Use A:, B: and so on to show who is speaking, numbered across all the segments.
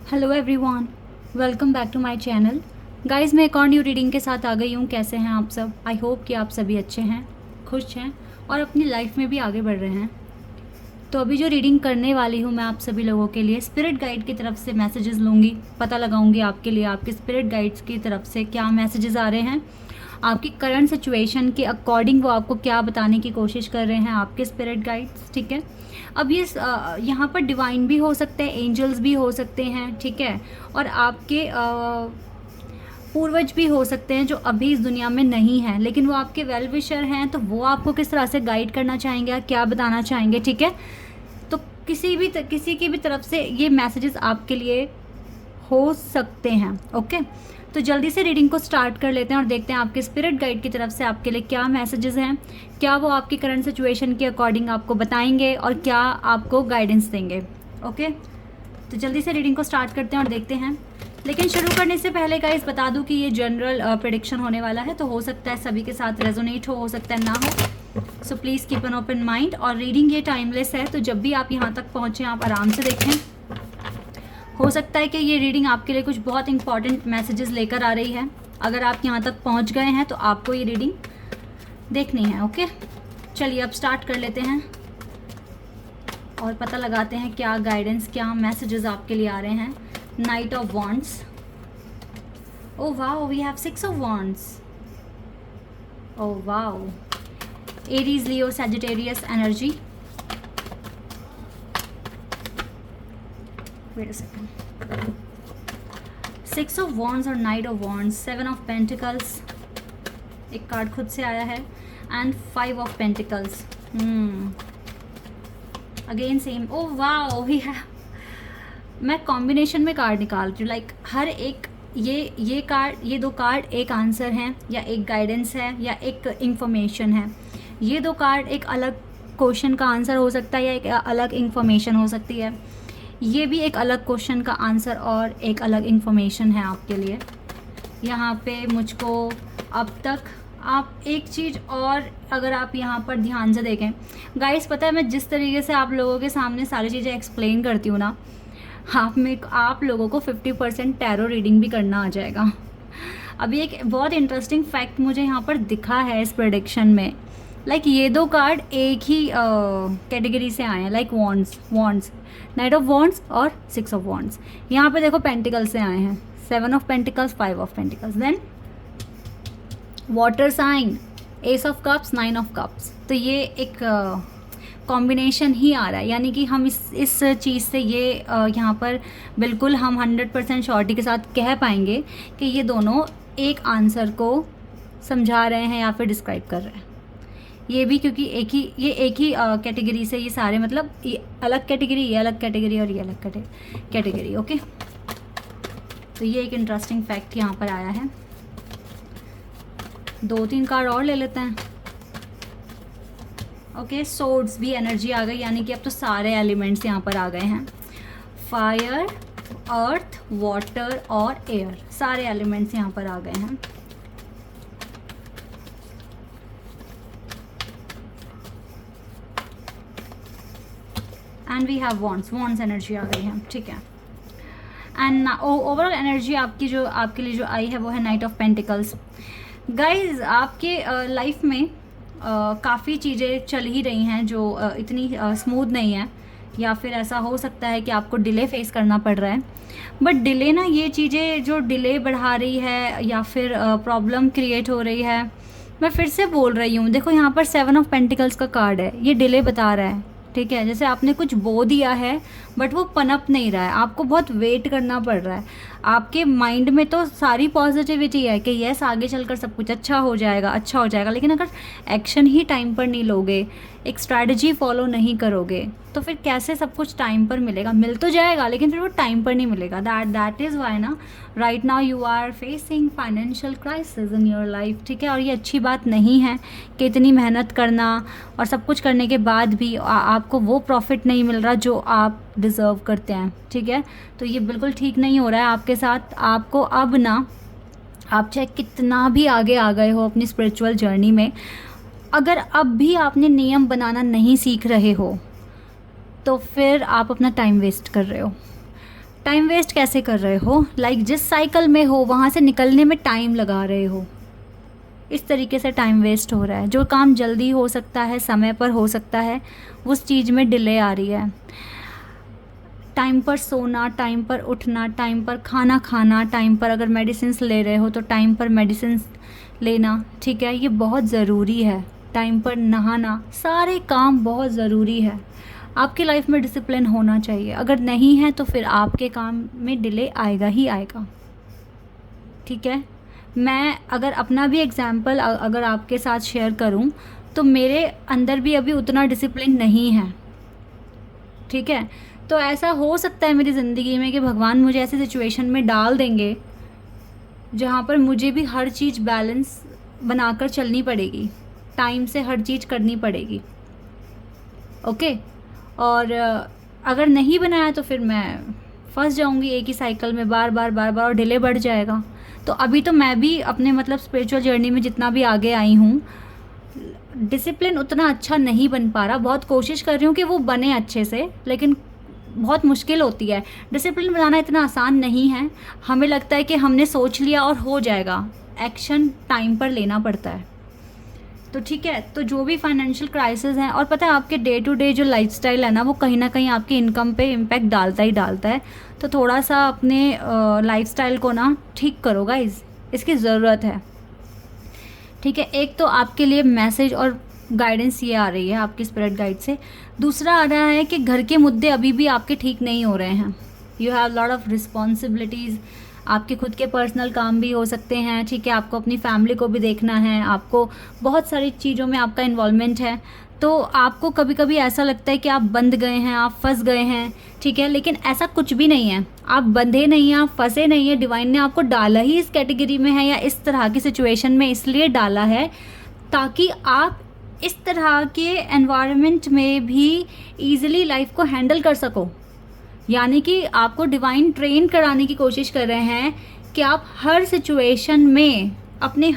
A: Hello everyone, welcome back to my channel. Guys, मैं एक और न्यू रीडिंग के साथ आ गई हूँ। कैसे हैं आप सब? आई होप कि आप सभी अच्छे हैं, खुश हैं और अपनी लाइफ में भी आगे बढ़ रहे हैं। तो अभी जो रीडिंग करने वाली हूँ मैं आप सभी लोगों के लिए स्पिरिट गाइड की तरफ से मैसेजेस लूँगी, पता लगाऊंगी आपके लिए आपके स्पिरिट गाइड्स की तरफ से क्या मैसेजेस आ रहे हैं, आपकी करंट सिचुएशन के अकॉर्डिंग वो आपको क्या बताने की कोशिश कर रहे हैं आपके स्पिरिट गाइड्स। ठीक है, अब ये यहाँ पर डिवाइन भी हो सकते हैं, एंजल्स भी हो सकते हैं, ठीक है, और आपके पूर्वज भी हो सकते हैं जो अभी इस दुनिया में नहीं हैं, लेकिन वो आपके वेल विशर हैं। तो वो आपको किस तरह से गाइड करना चाहेंगे, क्या बताना चाहेंगे, ठीक है। तो किसी की भी तरफ से ये मैसेजेस आपके लिए हो सकते हैं। ओके, तो जल्दी से रीडिंग को स्टार्ट कर लेते हैं और देखते हैं आपके स्पिरिट गाइड की तरफ से आपके लिए क्या मैसेजेस हैं, क्या वो आपकी करंट सिचुएशन के अकॉर्डिंग आपको बताएंगे और क्या आपको गाइडेंस देंगे। ओके, तो जल्दी से रीडिंग को स्टार्ट करते हैं और देखते हैं। लेकिन शुरू करने से पहले गाइस बता दूं कि ये जनरल प्रेडिक्शन होने वाला है, तो हो सकता है सभी के साथ रेजोनेट हो सकता है ना हो। So please keep an open mind. और रीडिंग ये टाइमलेस है, तो जब भी आप यहाँ तक पहुँचें आप आराम से देखें। हो सकता है कि ये रीडिंग आपके लिए कुछ बहुत इंपॉर्टेंट मैसेजेस लेकर आ रही है। अगर आप यहाँ तक पहुँच गए हैं तो आपको ये रीडिंग देखनी है। ओके, चलिए अब स्टार्ट कर लेते हैं और पता लगाते हैं क्या गाइडेंस, क्या मैसेजेस आपके लिए आ रहे हैं। Knight of wands. Oh wow, we have 6 of wands. Oh wow, Aries, Leo, Sagittarius energy. Wait a second. 6 of wands और knight of wands, 7 of pentacles, एक कार्ड खुद से आया है, and 5 of pentacles. Again same. Oh wow, we have, मैं combination में card निकाल रही हूँ। लाइक हर एक ये कार्ड, ये दो कार्ड एक आंसर हैं या एक गाइडेंस है या एक इंफॉर्मेशन है। ये दो कार्ड एक अलग क्वेश्चन का आंसर हो सकता है या एक अलग इंफॉर्मेशन हो सकती है। ये भी एक अलग क्वेश्चन का आंसर और एक अलग इंफॉर्मेशन है आपके लिए। यहाँ पे मुझको अब तक आप एक चीज़ और अगर आप यहाँ पर ध्यान से देखें गाइस, पता है मैं जिस तरीके से आप लोगों के सामने सारी चीज़ें एक्सप्लेन करती हूँ ना, आप लोगों को 50% टैरो रीडिंग भी करना आ जाएगा। अभी एक बहुत इंटरेस्टिंग फैक्ट मुझे यहाँ पर दिखा है इस प्रेडिक्शन में। लाइक ये दो कार्ड एक ही कैटेगरी से आए हैं, like wands, night of wands और 6 ऑफ वॉन्ड्स। यहाँ पे देखो पेंटिकल से आए हैं, 7 of pentacles, 5 of pentacles. Then water sign, ace of cups, 9 of cups. तो ये एक कॉम्बिनेशन ही आ रहा है, यानी कि हम इस चीज़ से ये यहाँ पर बिल्कुल हम 100% श्योरिटी के साथ कह पाएंगे कि ये दोनों एक आंसर को समझा रहे हैं या फिर डिस्क्राइब कर रहे हैं। ये भी क्योंकि एक ही कैटेगरी से ये सारे, मतलब ये अलग कैटेगरी, ये अलग कैटेगरी और ये अलग कैटेगरी। ओके, तो ये एक इंटरेस्टिंग फैक्ट यहाँ पर आया है। 2-3 कार्ड और ले लेते हैं। ओके, सोर्ड्स भी एनर्जी आ गई, यानी कि अब तो सारे एलिमेंट्स यहाँ पर आ गए हैं। फायर, अर्थ, वाटर और एयर, सारे एलिमेंट्स यहाँ पर आ गए हैं। And we have wands energy आ गई है, ठीक है। एंड ओवरऑल एनर्जी आपके लिए जो आई है वो है नाइट ऑफ पेंटिकल्स। गाइज, आपके लाइफ में काफ़ी चीज़ें चल ही रही हैं जो इतनी स्मूथ नहीं है, या फिर ऐसा हो सकता है कि आपको डिले फेस करना पड़ रहा है। बट डिले ना, ये चीज़ें जो डिले बढ़ा रही है या फिर प्रॉब्लम क्रिएट हो रही है, मैं फिर से बोल रही हूँ। देखो यहाँ पर 7 ऑफ पेंटिकल्स का कार्ड है, ये डिले बता रहा है, ठीक है। जैसे आपने कुछ बो दिया है बट वो पनप नहीं रहा है, आपको बहुत वेट करना पड़ रहा है। आपके माइंड में तो सारी पॉजिटिविटी है कि यस आगे चलकर सब कुछ अच्छा हो जाएगा, लेकिन अगर एक्शन ही टाइम पर नहीं लोगे, एक स्ट्रैटेजी फॉलो नहीं करोगे, तो फिर कैसे सब कुछ टाइम पर मिलेगा? मिल तो जाएगा लेकिन फिर वो टाइम पर नहीं मिलेगा। दैट इज़ वाई ना right now you are facing financial crisis in your life, ठीक है। और ये अच्छी बात नहीं है कि इतनी मेहनत करना और सब कुछ करने के बाद भी आपको वो प्रॉफिट नहीं मिल रहा जो आप डिज़र्व करते हैं, ठीक है। तो ये बिल्कुल ठीक नहीं हो रहा है आपके साथ। आपको अब ना, आप चाहे कितना भी आगे आ गए हो अपनी स्पिरिचुअल जर्नी में, अगर अब भी आपने नियम बनाना नहीं सीख रहे हो तो फिर आप अपना टाइम वेस्ट कर रहे हो। टाइम वेस्ट कैसे कर रहे हो? लाइक जिस साइकिल में हो वहाँ से निकलने में टाइम लगा रहे हो, इस तरीके से टाइम वेस्ट हो रहा है। जो काम जल्दी हो सकता है, समय पर हो सकता है, उस चीज़ में डिले आ रही है। टाइम पर सोना, टाइम पर उठना, टाइम पर खाना खाना, टाइम पर अगर मेडिसिन्स ले रहे हो तो टाइम पर मेडिसिन्स लेना, ठीक है, ये बहुत ज़रूरी है। टाइम पर नहाना, सारे काम बहुत ज़रूरी है। आपकी लाइफ में डिसिप्लिन होना चाहिए। अगर नहीं है तो फिर आपके काम में डिले आएगा ही आएगा, ठीक है। मैं अगर अपना भी एग्जाम्पल अगर आपके साथ शेयर करूं तो मेरे अंदर भी अभी उतना डिसिप्लिन नहीं है, ठीक है। तो ऐसा हो सकता है मेरी ज़िंदगी में कि भगवान मुझे ऐसे सिचुएशन में डाल देंगे जहाँ पर मुझे भी हर चीज़ बैलेंस बनाकर चलनी पड़ेगी, टाइम से हर चीज़ करनी पड़ेगी, ओके। और अगर नहीं बनाया तो फिर मैं फंस जाऊंगी एक ही साइकिल में बार बार और डिले बढ़ जाएगा। तो अभी तो मैं भी अपने मतलब स्पिरिचुअल जर्नी में जितना भी आगे आई हूँ, डिसिप्लिन उतना अच्छा नहीं बन पा रहा। बहुत कोशिश कर रही हूँ कि वो बने अच्छे से, लेकिन बहुत मुश्किल होती है। डिसिप्लिन बनाना इतना आसान नहीं है। हमें लगता है कि हमने सोच लिया और हो जाएगा, एक्शन टाइम पर लेना पड़ता है। तो ठीक है, तो जो भी फाइनेंशियल क्राइसिस हैं, और पता है आपके डे टू डे जो लाइफस्टाइल है ना, वो कहीं ना कहीं आपकी इनकम पे इम्पैक्ट डालता ही डालता है। तो थोड़ा सा अपने लाइफस्टाइल को ना ठीक करो गाइज, इसकी ज़रूरत है, ठीक है। एक तो आपके लिए मैसेज और गाइडेंस ये आ रही है आपकी स्पिरिट गाइड से। दूसरा आ रहा है कि घर के मुद्दे अभी भी आपके ठीक नहीं हो रहे हैं। You have lot of responsibilities. आपके खुद के पर्सनल काम भी हो सकते हैं, ठीक है। आपको अपनी फैमिली को भी देखना है, आपको बहुत सारी चीज़ों में आपका इन्वॉल्वमेंट है। तो आपको कभी कभी ऐसा लगता है कि आप बंध गए हैं, आप फंस गए हैं, ठीक है। लेकिन ऐसा कुछ भी नहीं है, आप बंधे नहीं हैं, आप फंसे नहीं हैं। डिवाइन ने आपको डाला ही इस कैटेगरी में है या इस तरह की सिचुएशन में इसलिए डाला है ताकि आप इस तरह के एनवायरनमेंट में भी ईजिली लाइफ को हैंडल कर सको। यानी कि आपको डिवाइन ट्रेन कराने की कोशिश कर रहे हैं कि आप हर सिचुएशन में अपने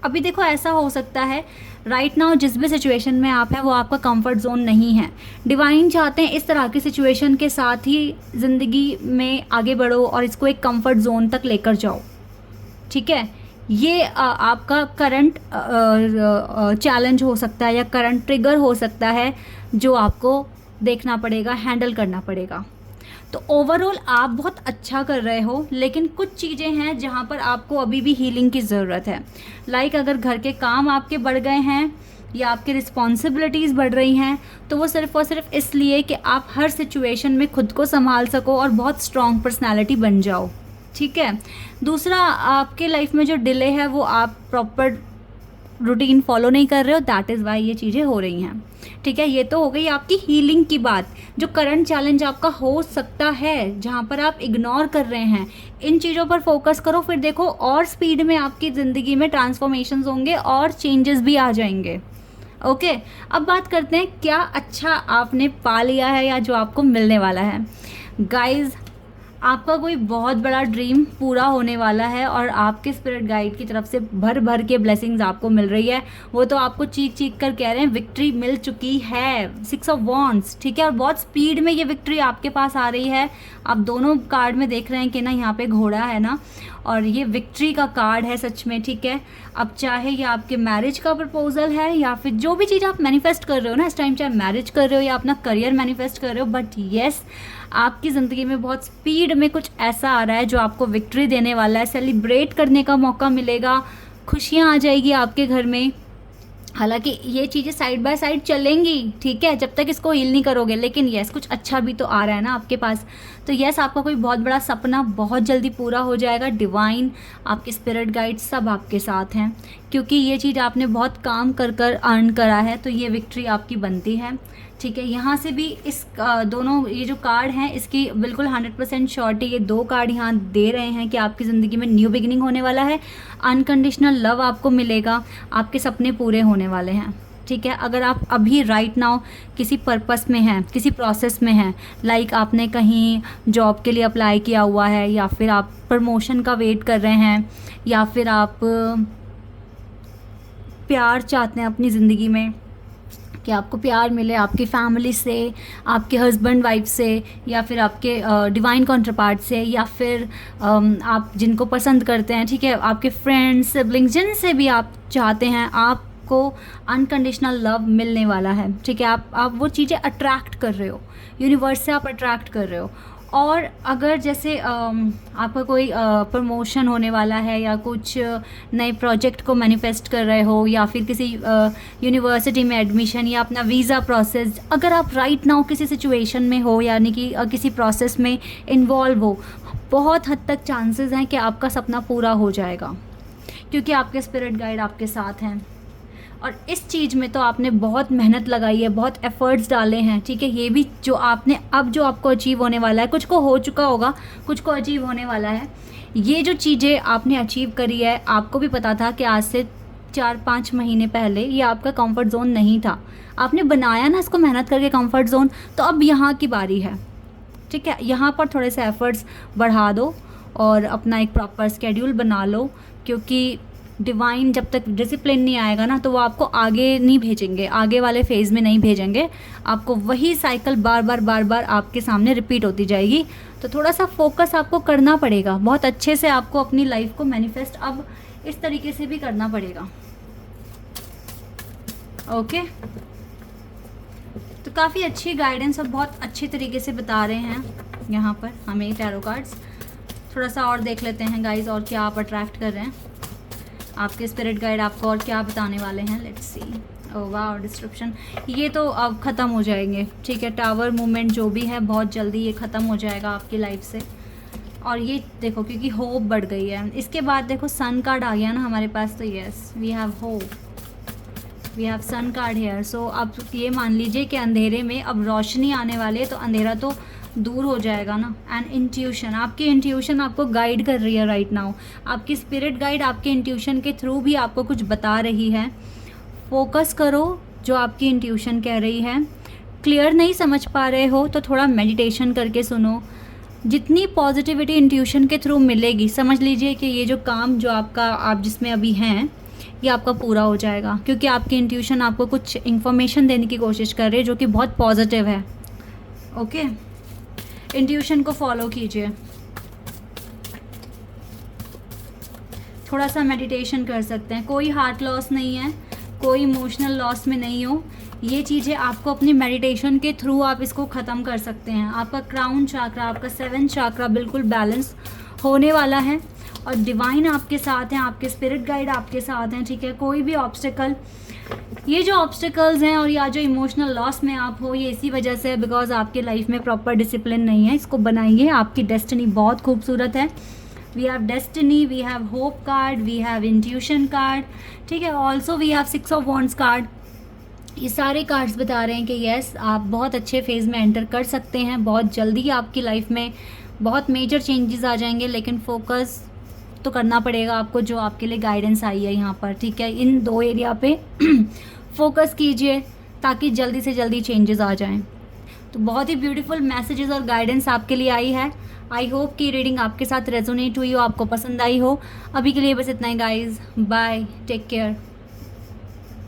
A: अभी देखो ऐसा हो सकता है राइट नाउ जिस भी सिचुएशन में आप हैं वो आपका कंफर्ट जोन नहीं है। डिवाइन चाहते हैं इस तरह की सिचुएशन के साथ ही ज़िंदगी में आगे बढ़ो और इसको एक कंफर्ट जोन तक लेकर जाओ, ठीक है। ये आपका करंट चैलेंज हो सकता है या करंट ट्रिगर हो सकता है जो आपको देखना पड़ेगा, हैंडल करना पड़ेगा। तो ओवरऑल आप बहुत अच्छा कर रहे हो, लेकिन कुछ चीज़ें हैं जहाँ पर आपको अभी भी हीलिंग की ज़रूरत है। लाइक अगर घर के काम आपके बढ़ गए हैं या आपकी रिस्पॉन्सिबिलिटीज़ बढ़ रही हैं तो वो सिर्फ़ और सिर्फ इसलिए कि आप हर सिचुएशन में खुद को संभाल सको और बहुत स्ट्रॉन्ग पर्सनैलिटी बन जाओ, ठीक है। दूसरा, आपके लाइफ में जो डिले है वो आप प्रॉपर रूटीन फॉलो नहीं कर रहे हो, दैट इज़ वाई ये चीज़ें हो रही हैं, ठीक है। ये तो हो गई आपकी हीलिंग की बात। जो करंट चैलेंज आपका हो सकता है जहाँ पर आप इग्नोर कर रहे हैं, इन चीज़ों पर फोकस करो, फिर देखो और स्पीड में आपकी ज़िंदगी में ट्रांसफॉर्मेशंस होंगे और चेंजेस भी आ जाएंगे, ओके। अब बात करते हैं क्या अच्छा आपने पा लिया है या जो आपको मिलने वाला है। गाइज, आपका कोई बहुत बड़ा ड्रीम पूरा होने वाला है और आपके स्पिरिट गाइड की तरफ से भर भर के ब्लेसिंग्स आपको मिल रही है। वो तो आपको चीख चीख कर कह रहे हैं विक्ट्री मिल चुकी है, 6 ऑफ वॉन्ड्स, ठीक है। और बहुत स्पीड में ये विक्ट्री आपके पास आ रही है। आप दोनों कार्ड में देख रहे हैं कि ना यहाँ पे घोड़ा है ना, और ये विक्ट्री का कार्ड है सच में, ठीक है। अब चाहे ये आपके मैरिज का प्रपोजल है या फिर जो भी चीज़ आप मैनिफेस्ट कर रहे हो ना इस टाइम, चाहे मैरिज कर रहे हो या अपना करियर मैनिफेस्ट कर रहे हो, बट येस, आपकी ज़िंदगी में बहुत स्पीड में कुछ ऐसा आ रहा है जो आपको विक्ट्री देने वाला है। सेलिब्रेट करने का मौका मिलेगा, खुशियाँ आ जाएगी आपके घर में। हालांकि ये चीज़ें साइड बाय साइड चलेंगी, ठीक है, जब तक इसको हील नहीं करोगे, लेकिन यस कुछ अच्छा भी तो आ रहा है ना आपके पास। तो यस, आपका कोई बहुत बड़ा सपना बहुत जल्दी पूरा हो जाएगा। डिवाइन, आपके स्पिरिट गाइड सब आपके साथ हैं, क्योंकि ये चीज़ आपने बहुत काम कर कर अर्न करा है, तो ये विक्ट्री आपकी बनती है, ठीक है। यहाँ से भी इस दोनों ये जो कार्ड हैं इसकी बिल्कुल 100% श्योरिटी ये दो कार्ड यहाँ दे रहे हैं कि आपकी ज़िंदगी में न्यू बिगिनिंग होने वाला है, अनकंडीशनल लव आपको मिलेगा, आपके सपने पूरे होने वाले हैं, ठीक है। अगर आप अभी राइट नाउ किसी पर्पस में हैं, किसी प्रोसेस में हैं, लाइक आपने कहीं जॉब के लिए अप्लाई किया हुआ है या फिर आप प्रमोशन का वेट कर रहे हैं या फिर आप प्यार चाहते हैं अपनी ज़िंदगी में, कि आपको प्यार मिले आपकी फैमिली से, आपके हस्बैंड वाइफ से, या फिर आपके डिवाइन कॉन्ट्रपार्ट से, या फिर आप जिनको पसंद करते हैं, ठीक है, आपके फ्रेंड्स, सिबलिंग्स, जिनसे भी आप चाहते हैं, आपको अनकंडीशनल लव मिलने वाला है, ठीक है। आप वो चीज़ें अट्रैक्ट कर रहे हो, यूनिवर्स से आप अट्रैक्ट कर रहे हो। और अगर जैसे आपका कोई प्रमोशन होने वाला है, या कुछ नए प्रोजेक्ट को मैनिफेस्ट कर रहे हो, या फिर किसी यूनिवर्सिटी में एडमिशन, या अपना वीज़ा प्रोसेस, अगर आप राइट नाउ किसी सिचुएशन में हो, यानी कि किसी प्रोसेस में इन्वॉल्व हो, बहुत हद तक चांसेस हैं कि आपका सपना पूरा हो जाएगा, क्योंकि आपके स्पिरिट गाइड आपके साथ हैं। और इस चीज़ में तो आपने बहुत मेहनत लगाई है, बहुत एफ़र्ट्स डाले हैं, ठीक है। ये भी जो आपने अब जो आपको अचीव होने वाला है, कुछ को हो चुका होगा, कुछ को अचीव होने वाला है। ये जो चीज़ें आपने अचीव करी है, आपको भी पता था कि आज से 4-5 महीने पहले ये आपका कंफर्ट ज़ोन नहीं था। आपने बनाया ना इसको मेहनत करके कंफर्ट ज़ोन, तो अब यहाँ की बारी है, ठीक है। यहाँ पर थोड़े से एफ़र्ट्स बढ़ा दो और अपना एक प्रॉपर स्केड्यूल बना लो, क्योंकि डिवाइन जब तक डिसिप्लिन नहीं आएगा ना, तो वो आपको आगे नहीं भेजेंगे, आगे वाले फेज़ में नहीं भेजेंगे। आपको वही साइकिल बार बार आपके सामने रिपीट होती जाएगी। तो थोड़ा सा फोकस आपको करना पड़ेगा, बहुत अच्छे से आपको अपनी लाइफ को मैनिफेस्ट अब इस तरीके से भी करना पड़ेगा। ओके, तो काफ़ी अच्छी गाइडेंस और बहुत अच्छे तरीके से बता रहे हैं यहाँ पर हमें टैरो कार्ड्स। थोड़ा सा और देख लेते हैं गाइज, और क्या आप अट्रैक्ट कर रहे हैं, आपके स्पिरिट गाइड आपको और क्या बताने वाले हैं। Let's see. ओह वाह, डिस्क्रिप्शन ये तो अब ख़त्म हो जाएंगे, ठीक है। टावर मूवमेंट जो भी है बहुत जल्दी ये ख़त्म हो जाएगा आपकी लाइफ से। और ये देखो, क्योंकि होप बढ़ गई है। इसके बाद देखो सन कार्ड आ गया ना हमारे पास, तो yes we have hope, we have sun card here. So अब ये मान लीजिए कि अंधेरे में अब रोशनी आने वाली है, तो अंधेरा तो दूर हो जाएगा ना। एंड इंट्यूशन, आपकी इंट्यूशन आपको गाइड कर रही है राइट नाउ। आपकी स्पिरिट गाइड आपके इंट्यूशन के थ्रू भी आपको कुछ बता रही है। फोकस करो जो आपकी इंट्यूशन कह रही है। क्लियर नहीं समझ पा रहे हो तो थोड़ा मेडिटेशन करके सुनो। जितनी पॉजिटिविटी इंट्यूशन के थ्रू मिलेगी, समझ लीजिए कि ये जो काम जो आप जिसमें अभी हैं, ये आपका पूरा हो जाएगा, क्योंकि आपकी इंट्यूशन आपको कुछ इन्फॉर्मेशन देने की कोशिश कर रही है जो कि बहुत पॉजिटिव है। ओके, इंट्यूशन को फॉलो कीजिए। थोड़ा सा मेडिटेशन कर सकते हैं। कोई हार्ट लॉस नहीं है, कोई इमोशनल लॉस में नहीं हो। ये चीज़ें आपको अपनी मेडिटेशन के थ्रू आप इसको ख़त्म कर सकते हैं। आपका क्राउन चाक्रा, आपका 7th चाक्रा बिल्कुल बैलेंस होने वाला है, और डिवाइन आपके साथ हैं, आपके स्पिरिट गाइड आपके साथ हैं, ठीक है। कोई भी ऑब्स्टिकल, ये जो ऑब्स्टिकल्स हैं और या जो इमोशनल लॉस में आप हो, ये इसी वजह से है बिकॉज आपके लाइफ में प्रॉपर डिसिप्लिन नहीं है। इसको बनाइए। आपकी डेस्टिनी बहुत खूबसूरत है। We have destiny, we have hope card, we have intuition card, ठीक है। Also we have 6 of wands card. ये सारे कार्ड्स बता रहे हैं कि यस, आप बहुत अच्छे फेज़ में एंटर कर सकते हैं। बहुत जल्दी आपकी लाइफ में बहुत मेजर चेंजेस आ जाएंगे, लेकिन फोकस तो करना पड़ेगा आपको, जो आपके लिए गाइडेंस आई है यहाँ पर, ठीक है। इन 2 एरिया पे फोकस कीजिए ताकि जल्दी से जल्दी चेंजेस आ जाएं। तो बहुत ही ब्यूटीफुल मैसेजेस और गाइडेंस आपके लिए आई है। आई होप कि रीडिंग आपके साथ रेजोनेट हुई हो, आपको पसंद आई हो। अभी के लिए बस इतना ही गाइज, बाय, टेक केयर।